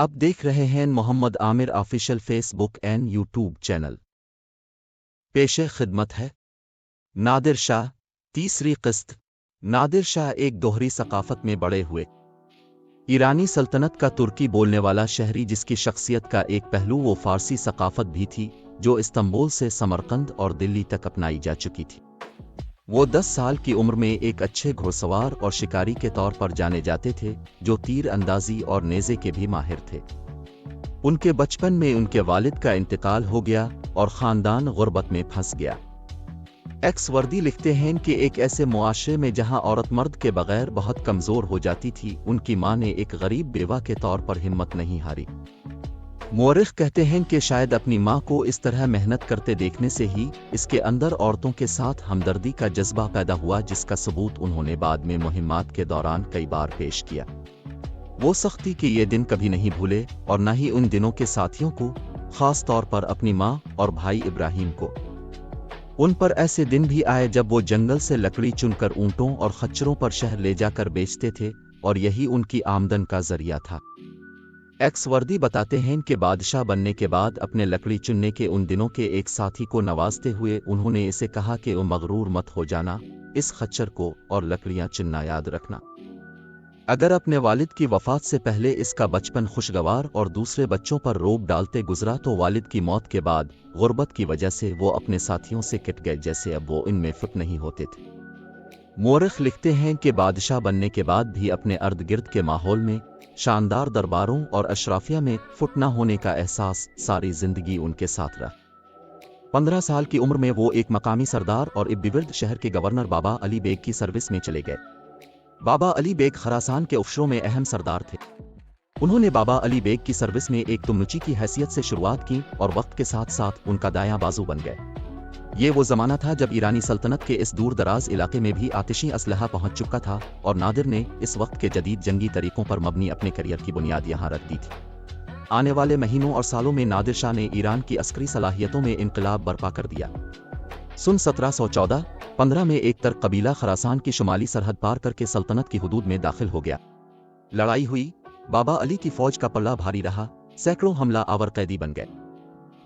आप देख रहे हैं Mohammad Aamir official Facebook and YouTube channel. पेशे खिदमत है। नादिर शाह, तीसरी किस्त। नादिर शाह एक दोहरी सकाफत में बड़े हुए। ईरानी सल्तनत का तुर्की बोलने वाला शहरी जिसकी शख्सियत का एक पहलू वो फारसी सकाफत भी थी जो इस्तांबुल से समरकंद और दिल्ली तक अपनाई जा चुकी थी। वो 10 साल की उम्र में एक अच्छे घुड़सवार और शिकारी के तौर पर जाने जाते थे जो तीर अंदाजी और नेज़े के भी माहिर थे। उनके बचपन में उनके वालिद का इंतकाल हो गया और ख़ानदान गुर्बत में फंस गया। एक्स वर्दी लिखते हैं कि एक ऐसे मुआशरे में जहां औरत मर्द के बगैर बहुत कमज़ोर हो जाती थी, उनकी मां ने एक गरीब बेवा के तौर पर हिम्मत नहीं हारी। मुअर्रिख कहते हैं कि शायद अपनी मां को इस तरह मेहनत करते देखने से ही इसके अंदर औरतों के साथ हमदर्दी का जज्बा पैदा हुआ, जिसका सबूत उन्होंने बाद में मुहिम्मात के दौरान कई बार पेश किया। वो सख्ती के ये दिन कभी नहीं भूले और न ही उन दिनों के साथियों को, खास तौर पर अपनी मां और भाई इब्राहिम को। उन पर ऐसे दिन भी आए जब वो जंगल से लकड़ी चुनकर ऊंटों और खच्चरों पर शहर ले जाकर बेचते थे और यही उनकी आमदन का जरिया था। एक्स वर्दी बताते हैं कि बादशाह बनने के बाद अपने लकड़ी चुनने के उन दिनों के एक साथी को नवाजते हुए उन्होंने इसे कहा कि वो मगरूर मत हो जाना, इस खच्चर को और लकड़ियां चुनना याद रखना। अगर अपने वालिद की वफात से पहले इसका बचपन खुशगवार और दूसरे बच्चों पर रोब डालते गुजरा तो वालिद की मौत के बाद गुर्बत की वजह से वो अपने साथियों से कट गए, जैसे अब वो इनमें फिट नहीं होते थे। मुअर्रिख लिखते हैं कि बादशाह बनने के बाद भी अपने अर्द गिर्द के माहौल में, शानदार दरबारों और अशराफिया में फुट न होने का एहसास सारी जिंदगी उनके साथ रहा। 15 साल की उम्र में वो एक मकामी सरदार और इब्बिविर्द शहर के गवर्नर बाबा अली बेग की सर्विस में चले गए। बाबा अली बेग खरासान के अफसरों में अहम सरदार थे। उन्होंने बाबा अली बेग की सर्विस में एक तुमनुची की हैसियत से शुरुआत की और वक्त के साथ साथ उनका दायां बाजू बन गए। ये वो जमाना था जब ईरानी सल्तनत के इस दूर दराज इलाके में भी आतिशी असलहा पहुंच चुका था और नादिर ने इस वक्त के जदीद जंगी तरीकों पर मबनी अपने करियर की बुनियाद यहां रख दी थी। आने वाले महीनों और सालों में नादिर शाह ने ईरान की अस्करी सलाहियतों में इनकलाब बर्पा कर दिया। सन 1714-15 में एक तरक कबीला खरासान की शुमाली सरहद पार करके सल्तनत की हुदूद में दाखिल हो गया। लड़ाई हुई, बाबा अली की फौज का पल्ला भारी रहा, सैकड़ों हमला आवर कैदी बन गए।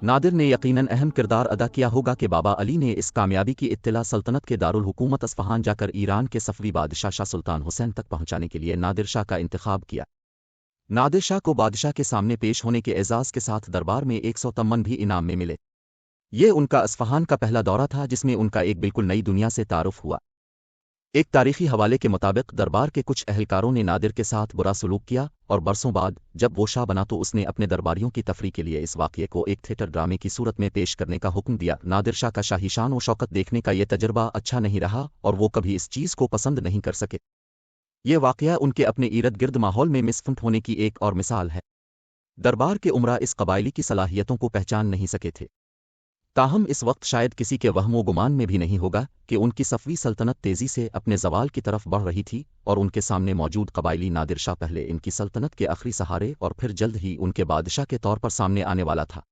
नादिर ने यकीनन अहम किरदार अदा किया होगा कि बाबा अली ने इस कामयाबी की इत्तला सल्तनत के दारुल हुकूमत अस्फहान जाकर ईरान के सफवी बादशाह शाह सुल्तान हुसैन तक पहुंचाने के लिए नादिर शाह का इंतखाब किया। नादिर शाह को बादशाह के सामने पेश होने के एजाज के साथ दरबार में 100 तमन भी इनाम में मिले। ये उनका अस्फहान का पहला दौरा था जिसमें उनका एक बिल्कुल नई दुनिया से तारुफ हुआ। एक तारीखी हवाले के मुताबिक दरबार के कुछ अहलकारों ने नादिर के साथ बुरा सलूक किया और बरसों बाद जब वो शाह बना तो उसने अपने दरबारियों की तफरीह के लिए इस वाक़ये को एक थिएटर ड्रामे की सूरत में पेश करने का हुक्म दिया। नादिर शाह का शाही शान और शौकत देखने का यह तजर्बा अच्छा नहीं रहा और वो कभी इस चीज़ को पसंद नहीं कर सके। ये वाक़या उनके अपने इर्द गिर्द माहौल में मिसफहम होने की एक और मिसाल है। दरबार के उमरा इस कबायली की सलाहियतों को पहचान नहीं सके थे। ताहम इस वक्त शायद किसी के वहमो गुमान में भी नहीं होगा कि उनकी सफवी सल्तनत तेजी से अपने जवाल की तरफ बढ़ रही थी और उनके सामने मौजूद कबायली नादिर शाह पहले इनकी सल्तनत के आखिरी सहारे और फिर जल्द ही उनके बादशाह के तौर पर सामने आने वाला था।